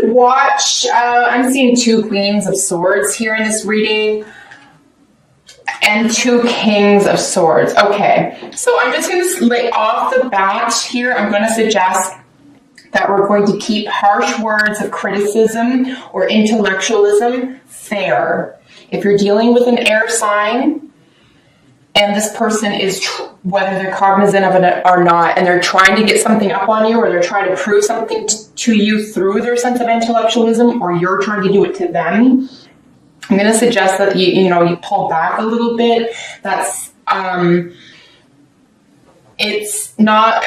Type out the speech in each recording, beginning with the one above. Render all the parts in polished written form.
would watch, I'm seeing 2 Queens of Swords here in this reading and 2 Kings of Swords. Okay, so I'm just going to lay off the bat here. I'm going to suggest that we're going to keep harsh words of criticism or intellectualism fair. If you're dealing with an air sign and this person is, whether they're cognizant of it or not, and they're trying to get something up on you or they're trying to prove something to you through their sense of intellectualism, or you're trying to do it to them, I'm going to suggest that you pull back a little bit. That's, it's not,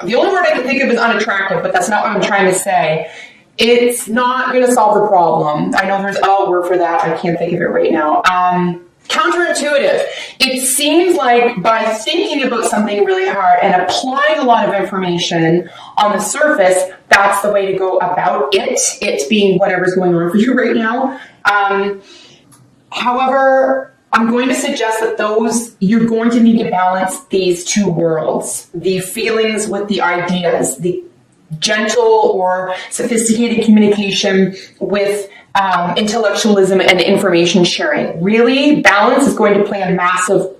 the only word I can think of is unattractive, but that's not what I'm trying to say. It's not going to solve the problem. I know there's a word for that. I can't think of it right now. Counterintuitive. It seems like by thinking about something really hard and applying a lot of information on the surface, that's the way to go about it. It being whatever's going on for you right now. However, I'm going to suggest that you're going to need to balance these 2 worlds, the feelings with the ideas, the gentle or sophisticated communication with intellectualism and information sharing. Really, balance is going to play a massive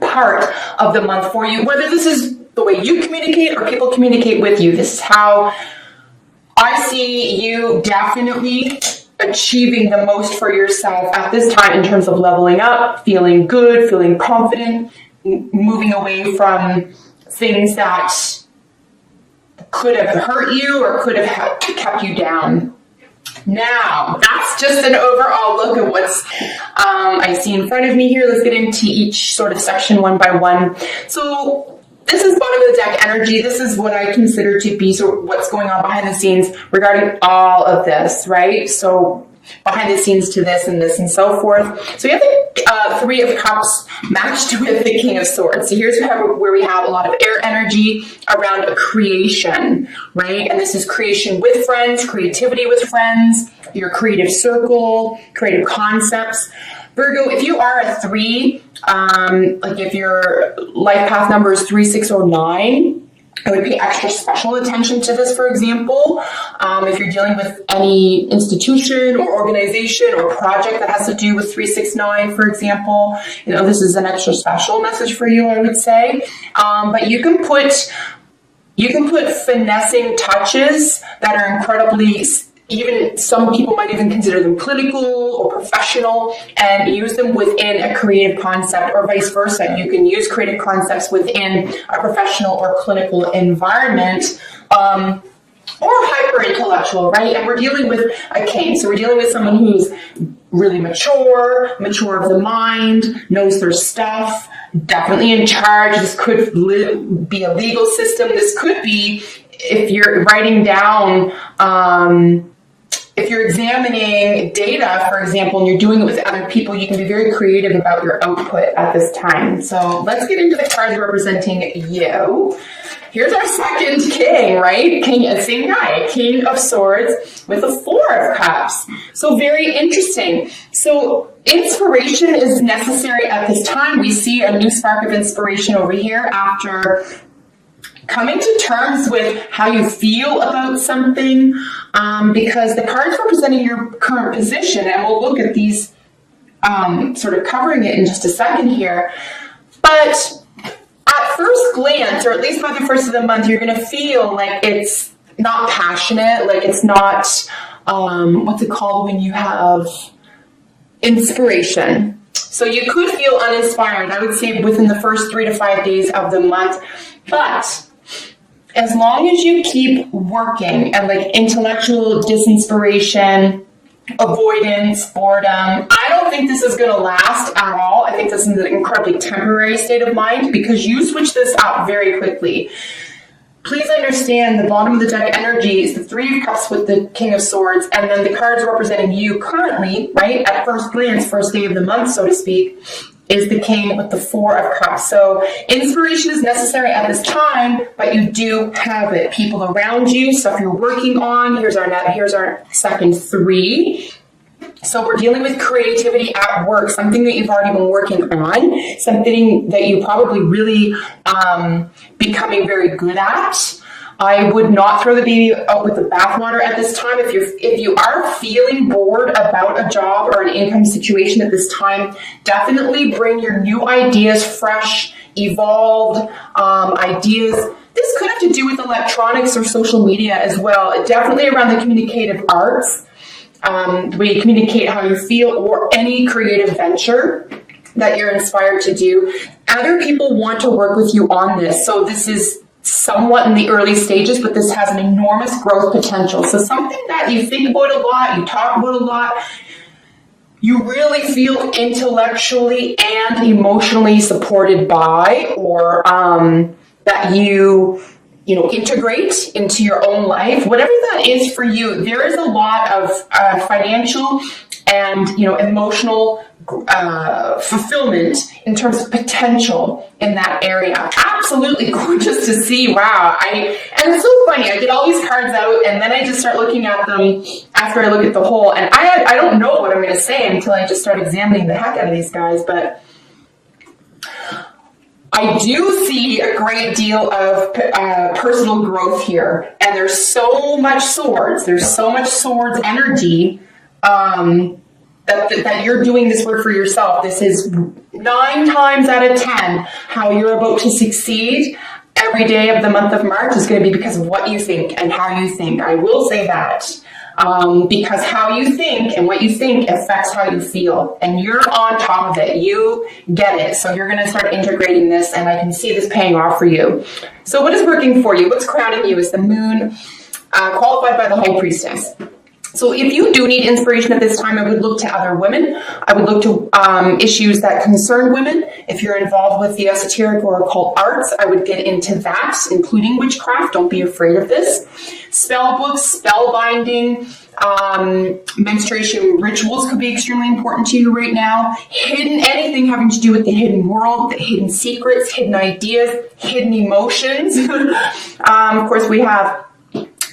part of the month for you, whether this is the way you communicate or people communicate with you. This is how I see you definitely achieving the most for yourself at this time in terms of leveling up, feeling good, feeling confident, moving away from things that could have hurt you or could have kept you down. Now, that's just an overall look at what's I see in front of me here. Let's get into each sort of section one by one. So this is bottom of the deck energy. This is what I consider to be what's going on behind the scenes regarding all of this, right? So behind the scenes to this and so forth. So you have the 3 of Cups matched with the King of Swords. So here's where we have a lot of air energy around a creation, right? And this is creation with friends, creativity with friends, your creative circle, creative concepts. Virgo, if you are a 3, like if your life path number is 3, 6, or 9, I would pay extra special attention to this, for example. If you're dealing with any institution or organization or project that has to do with 3, 6, 9, for example, this is an extra special message for you, I would say. But you can put finessing touches that are incredibly, even some people might even consider them clinical or professional, and use them within a creative concept, or vice versa. You can use creative concepts within a professional or clinical environment, or hyper-intellectual, right? And we're dealing with a king, so we're dealing with someone who's really mature of the mind, knows their stuff, definitely in charge. This could be a legal system. This could be, if you're writing down, if you're examining data, for example, and you're doing it with other people, you can be very creative about your output at this time. So let's get into the cards representing you. Here's our second king, right? Same guy, King of Swords with a 4 of Cups. So very interesting. So inspiration is necessary at this time. We see a new spark of inspiration over here after coming to terms with how you feel about something, because the cards representing your current position, and we'll look at these sort of covering it in just a second here, but at first glance, or at least by the first of the month, you're going to feel like it's not passionate, like it's not, what's it called when you have inspiration? So you could feel uninspired, I would say, within the first 3 to 5 days of the month, but as long as you keep working and like intellectual disinspiration, avoidance, boredom, I don't think this is going to last at all. I think this is an incredibly temporary state of mind, because you switch this up very quickly. Please understand the bottom of the deck energy is the 3 of Cups with the King of Swords, and then the cards representing you currently, right, at first glance, first day of the month, so to speak, is the King with the 4 of Cups. So inspiration is necessary at this time, but you do have it. People around you, stuff you're working on. Here's our second 3. So we're dealing with creativity at work, something that you've already been working on, something that you probably really becoming very good at. I would not throw the baby out with the bathwater at this time. If you are feeling bored about a job or an income situation at this time, definitely bring your new ideas, fresh, evolved ideas. This could have to do with electronics or social media as well. Definitely around the communicative arts, the way you communicate how you feel, or any creative venture that you're inspired to do. Other people want to work with you on this. So this is somewhat in the early stages, but this has an enormous growth potential. So something that you think about a lot, you talk about a lot, you really feel intellectually and emotionally supported by, or that you integrate into your own life, whatever that is for you. There is a lot of financial and emotional fulfillment in terms of potential in that area. Absolutely gorgeous to see. Wow. And it's so funny. I get all these cards out and then I just start looking at them after I look at the whole, and I don't know what I'm going to say until I just start examining the heck out of these guys. But I do see a great deal of personal growth here, and there's so much swords. There's so much swords energy that you're doing this work for yourself. This is 9 times out of 10 how you're about to succeed every day of the month of March is going to be because of what you think and how you think. I will say that. Because how you think and what you think affects how you feel, and you're on top of it. You get it. So you're going to start integrating this, and I can see this paying off for you. So what is working for you? What's crowning you is the moon, qualified by the high priestess. So if you do need inspiration at this time, I would look to other women. I would look to issues that concern women. If you're involved with the esoteric or occult arts, I would get into that, including witchcraft. Don't be afraid of this. Spell books, spell binding, menstruation rituals could be extremely important to you right now. Anything having to do with the hidden world, the hidden secrets, hidden ideas, hidden emotions. Of course, we have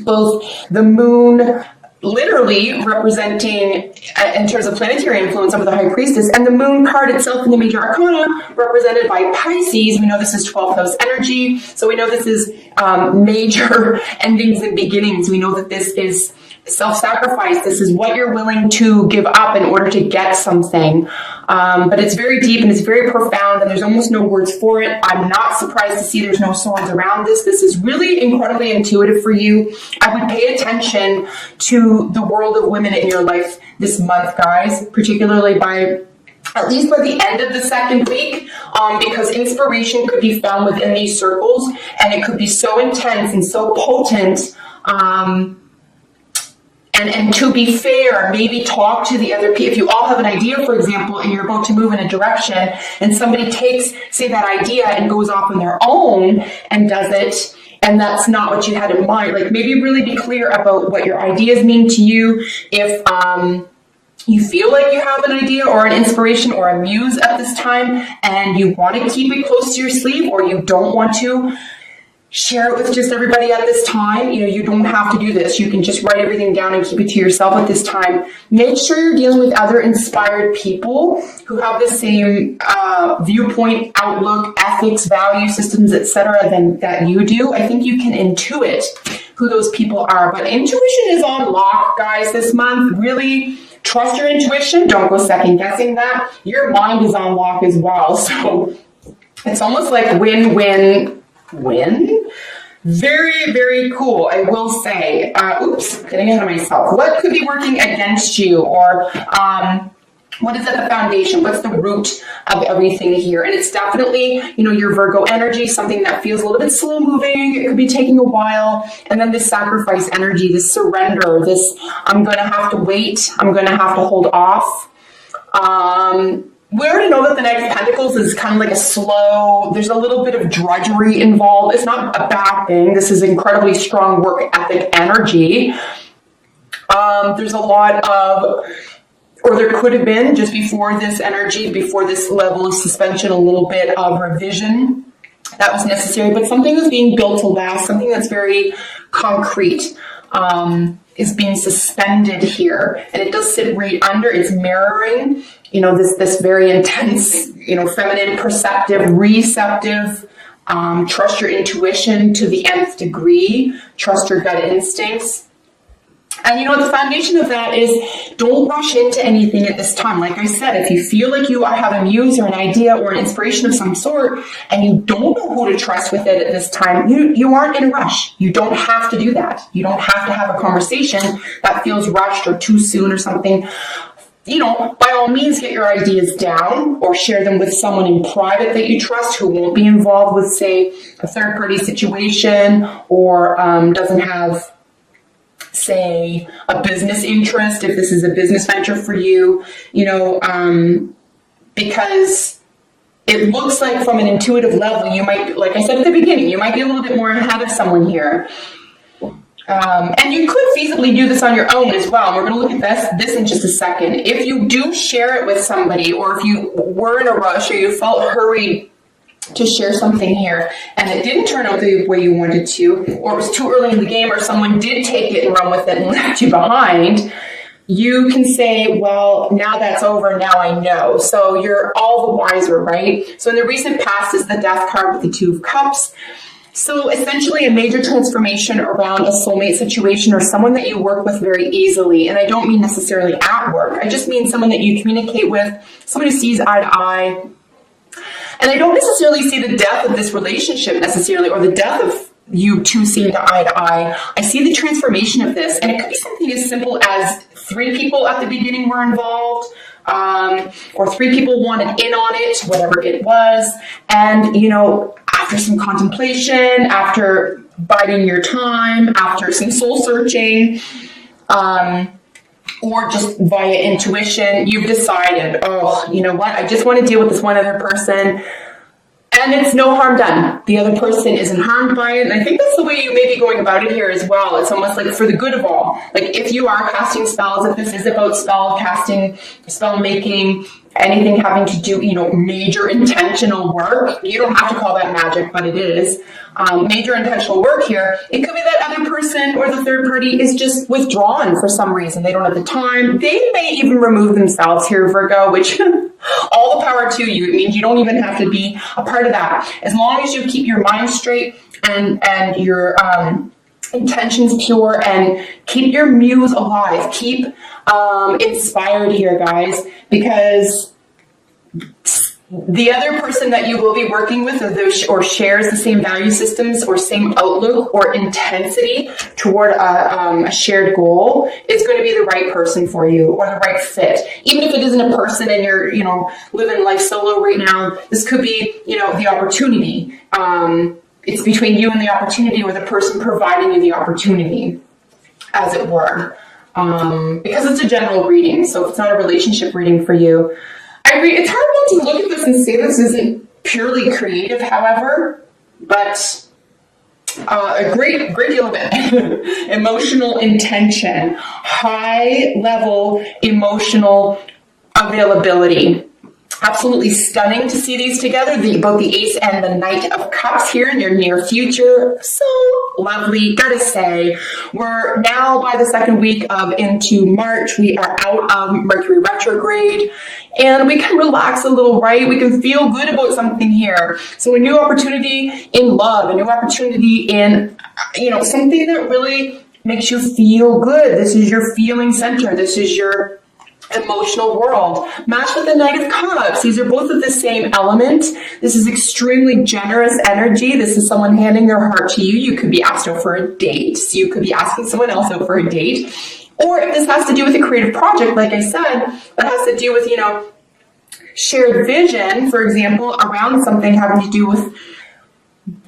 both the moon, literally representing, in terms of planetary influence, over the high priestess, and the moon card itself in the major arcana represented by Pisces. We know this is 12th house energy, so we know this is major endings and beginnings. We know that this is self-sacrifice. This is what you're willing to give up in order to get something. But it's very deep and it's very profound, and there's almost no words for it. I'm not surprised to see there's no swords around this. This is really incredibly intuitive for you. I would pay attention to the world of women in your life this month, guys, particularly at least by the end of the second week, because inspiration could be found within these circles, and it could be so intense and so potent. And to be fair, maybe talk to the other people. If you all have an idea, for example, and you're about to move in a direction, and somebody takes, say, that idea and goes off on their own and does it, and that's not what you had in mind, like, maybe really be clear about what your ideas mean to you. If you feel like you have an idea or an inspiration or a muse at this time, and you want to keep it close to your sleeve, or you don't want to share it with just everybody at this time, you don't have to do this. You can just write everything down and keep it to yourself at this time. Make sure you're dealing with other inspired people who have the same viewpoint, outlook, ethics, value systems, etc. that you do. I think you can intuit who those people are. But intuition is on lock, guys, this month. Really trust your intuition. Don't go second guessing that. Your mind is on lock as well. So it's almost like win-win. Very, very cool, I will say. Getting ahead of myself. What could be working against you, or what is at the foundation? What's the root of everything here? And it's definitely, your Virgo energy, something that feels a little bit slow moving. It could be taking a while. And then this sacrifice energy, this surrender, this I'm going to have to wait. I'm going to have to hold off. We already know that the Knight of Pentacles is kind of like a slow, there's a little bit of drudgery involved. It's not a bad thing. This is incredibly strong work ethic energy. There's a lot of, or there could have been, just before this energy, before this level of suspension, a little bit of revision that was necessary, but something was being built to last, something that's very concrete. Is being suspended here, and it does sit right under. It's mirroring, this very intense, feminine, perceptive, receptive Trust your intuition to the nth degree. Trust your gut instincts. And you know what, the foundation of that is don't rush into anything at this time. Like I said, if you feel like you have a muse or an idea or an inspiration of some sort and you don't know who to trust with it at this time, you aren't in a rush. You don't have to do that. You don't have to have a conversation that feels rushed or too soon or something. You know, by all means, get your ideas down or share them with someone in private that you trust who won't be involved with, say, a third-party situation or doesn't have, say, a business interest, if this is a business venture for you, you know, because it looks like from an intuitive level, you might, like I said at the beginning, you might be a little bit more ahead of someone here. And you could feasibly do this on your own as well. We're going to look at this in just a second. If you do share it with somebody, or if you were in a rush or you felt hurried to share something here and it didn't turn out the way you wanted to, or it was too early in the game, or someone did take it and run with it and left you behind, you can say, well, now that's over, now I know. So you're all the wiser, right? So in the recent past is the Death card with the Two of Cups. So essentially a major transformation around a soulmate situation or someone that you work with very easily. And I don't mean necessarily at work. I just mean someone that you communicate with, someone who sees eye to eye. And I don't necessarily see the death of this relationship necessarily, or the death of you two seeing eye to eye. I see the transformation of this. And it could be something as simple as 3 people at the beginning were involved, or 3 people wanted in on it, whatever it was. And, you know, after some contemplation, after biding your time, after some soul searching, or just via intuition, you've decided, oh, you know what, I just want to deal with this one other person. And it's no harm done. The other person isn't harmed by it. And I think that's the way you may be going about it here as well. It's almost like for the good of all. Like if you are casting spells, if this is about spell casting, spell making, anything having to do, you know, major intentional work, you don't have to call that magic, but it is. Major intentional work here, it could be that other person or the third party is just withdrawn for some reason. They don't have the time. They may even remove themselves here, Virgo, which all the power to you. It means you don't even have to be a part of that. As long as you keep your mind straight and your intentions pure and keep your muse alive. Keep inspired here, guys, because the other person that you will be working with or shares the same value systems or same outlook or intensity toward a shared goal is going to be the right person for you or the right fit. Even if it isn't a person and you're, you know, living life solo right now, this could be, you know, the opportunity. It's between you and the opportunity, or the person providing you the opportunity, as it were. Because it's a general reading, so it's not a relationship reading for you. It's hard not to look at this and say this isn't purely creative, however, but a great deal of it. Emotional intention, high level emotional availability. Absolutely stunning to see these together, both the Ace and the Knight of Cups here in your near future. So lovely, gotta say. We're now by the second week into March. We are out of Mercury retrograde, and we can relax a little, right? We can feel good about something here. So a new opportunity in love, a new opportunity in, you know, something that really makes you feel good. This is your feeling center. This is your emotional world. Matched with the Knight of Cups. These are both of the same element. This is extremely generous energy. This is someone handing their heart to you. You could be asked out for a date. So you could be asking someone else out for a date. Or if this has to do with a creative project, like I said, that has to do with, you know, shared vision, for example, around something having to do with,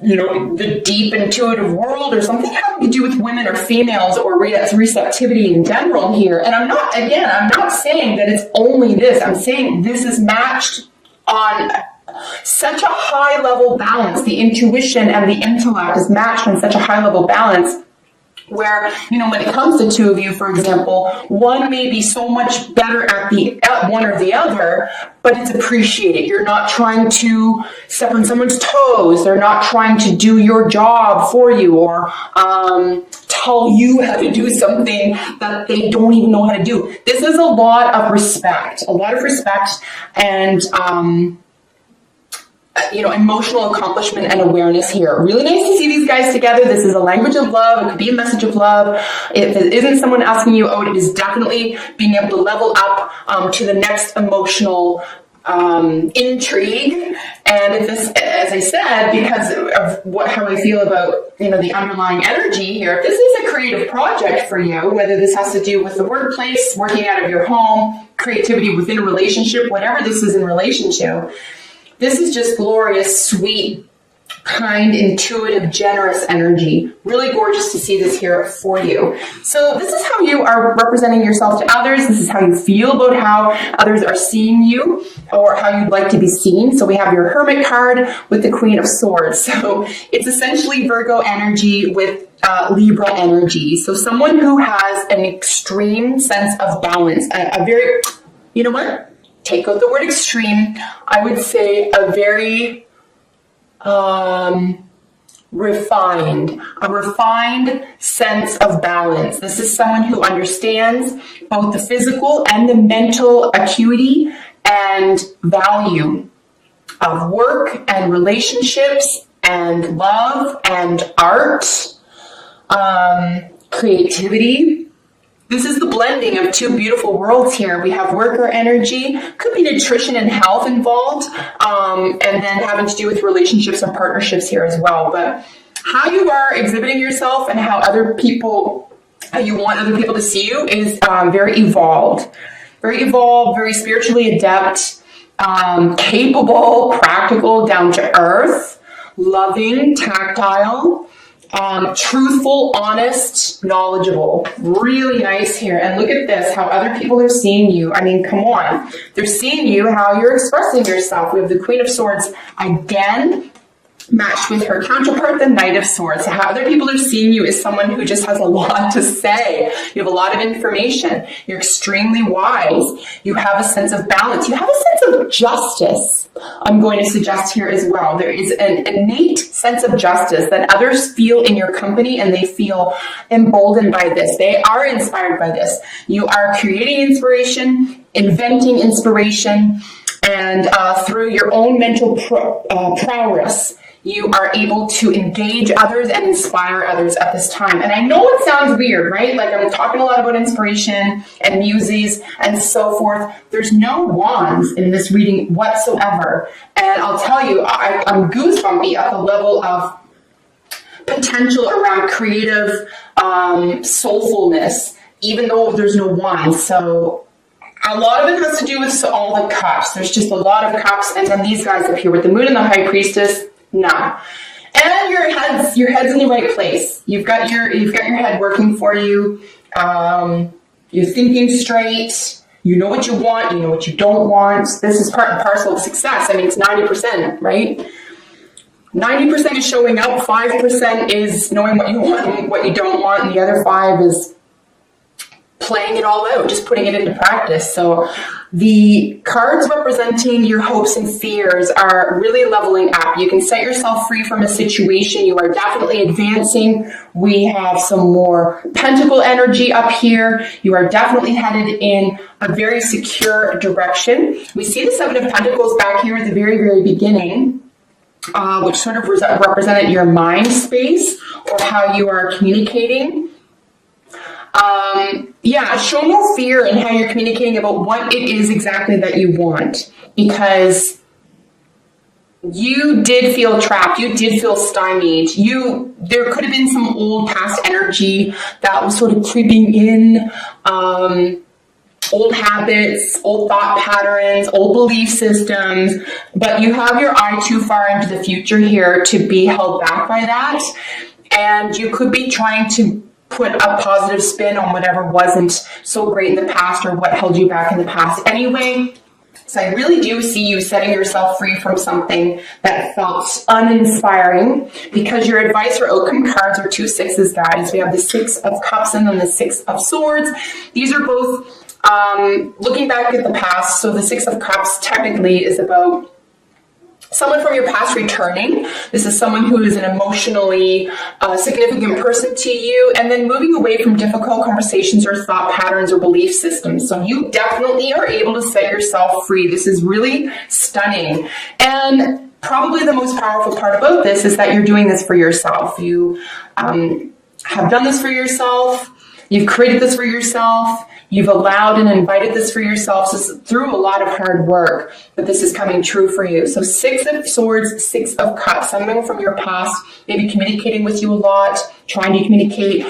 you know, the deep intuitive world, or something having to do with women or females or receptivity in general here. And I'm not saying that it's only this. I'm saying this is matched on such a high level balance. The intuition and the intellect is matched on such a high level balance where, you know, when it comes to two of you, for example, one may be so much better at one or the other, but it's appreciated. You're not trying to step on someone's toes. They're not trying to do your job for you or tell you how to do something that they don't even know how to do. This is a lot of respect, and emotional accomplishment and awareness here. Really nice to see these guys together. This is a language of love. It could be a message of love. If it isn't someone asking you out, it is definitely being able to level up to the next emotional intrigue. And if this, as I said, because of how I feel about the underlying energy here, if this is a creative project for you, whether this has to do with the workplace, working out of your home, creativity within a relationship, whatever this is in relation to, this is just glorious, sweet, kind, intuitive, generous energy. Really gorgeous to see this here for you. So this is how you are representing yourself to others. This is how you feel about how others are seeing you or how you'd like to be seen. So we have your Hermit card with the Queen of Swords. So it's essentially Virgo energy with Libra energy. So someone who has an extreme sense of balance, a very, you know what? Take out the word extreme. I would say a very refined sense of balance. This is someone who understands both the physical and the mental acuity and value of work and relationships and love and art, creativity. This is the blending of two beautiful worlds here. We have worker energy, could be nutrition and health involved, and then having to do with relationships and partnerships here as well. But how you are exhibiting yourself and how you want other people to see you is very evolved, very spiritually adept, capable, practical, down to earth, loving, tactile, truthful, honest, knowledgeable. Really nice here. And look at this, how other people are seeing you. I mean, come on. They're seeing you, how you're expressing yourself. We have the Queen of Swords again, matched with her counterpart, the Knight of Swords. How other people are seeing you is someone who just has a lot to say. You have a lot of information. You're extremely wise. You have a sense of balance. You have a sense of justice. I'm going to suggest here as well. There is an innate sense of justice that others feel in your company, and they feel emboldened by this. They are inspired by this. You are creating inspiration, inventing inspiration, and through your own mental prowess, you are able to engage others and inspire others at this time. And I know it sounds weird, right? Like I'm talking a lot about inspiration and muses and so forth. There's no wands in this reading whatsoever. And I'll tell you, I'm goosebumpy at the level of potential around creative soulfulness, even though there's no wands. So a lot of it has to do with all the cups. There's just a lot of cups. And then these guys up here with the Moon and the High Priestess, no. And your head's in the right place. You've got your head working for you. You're thinking straight. You know what you want. You know what you don't want. This is part and parcel of success. I mean, it's 90%, right? 90% is showing up. 5% is knowing what you want and what you don't want. And the other 5 is playing it all out, just putting it into practice. So the cards representing your hopes and fears are really leveling up. You can set yourself free from a situation. You are definitely advancing. We have some more pentacle energy up here. You are definitely headed in a very secure direction. We see the Seven of Pentacles back here at the very, very beginning, which sort of represented your mind space or how you are communicating. Show no fear in how you're communicating about what it is exactly that you want, because you did feel trapped. You did feel stymied. There could have been some old past energy that was sort of creeping in, old habits, old thought patterns, old belief systems, but you have your eye too far into the future here to be held back by that. And you could be trying to put a positive spin on whatever wasn't so great in the past or what held you back in the past anyway. So I really do see you setting yourself free from something that felt uninspiring, because your advice or outcome cards are 2 sixes, guys. We have the 6 of Cups and then the 6 of Swords. These are both looking back at the past. So the 6 of Cups technically is about someone from your past returning. This is someone who is an emotionally significant person to you, and then moving away from difficult conversations or thought patterns or belief systems. So you definitely are able to set yourself free. This is really stunning. And probably the most powerful part about this is that you're doing this for yourself. You have done this for yourself. You've created this for yourself. You've allowed and invited this for yourself. So through a lot of hard work, that this is coming true for you. So 6 of Swords, 6 of Cups, something from your past, maybe communicating with you a lot, trying to communicate,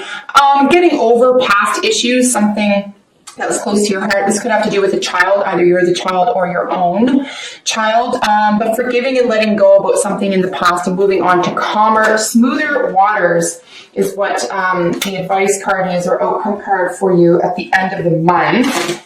getting over past issues, something that was close to your heart. This could have to do with a child, either you're the child or your own child, but forgiving and letting go about something in the past and moving on to calmer, smoother waters is what the advice card is, or outcome card for you at the end of the month.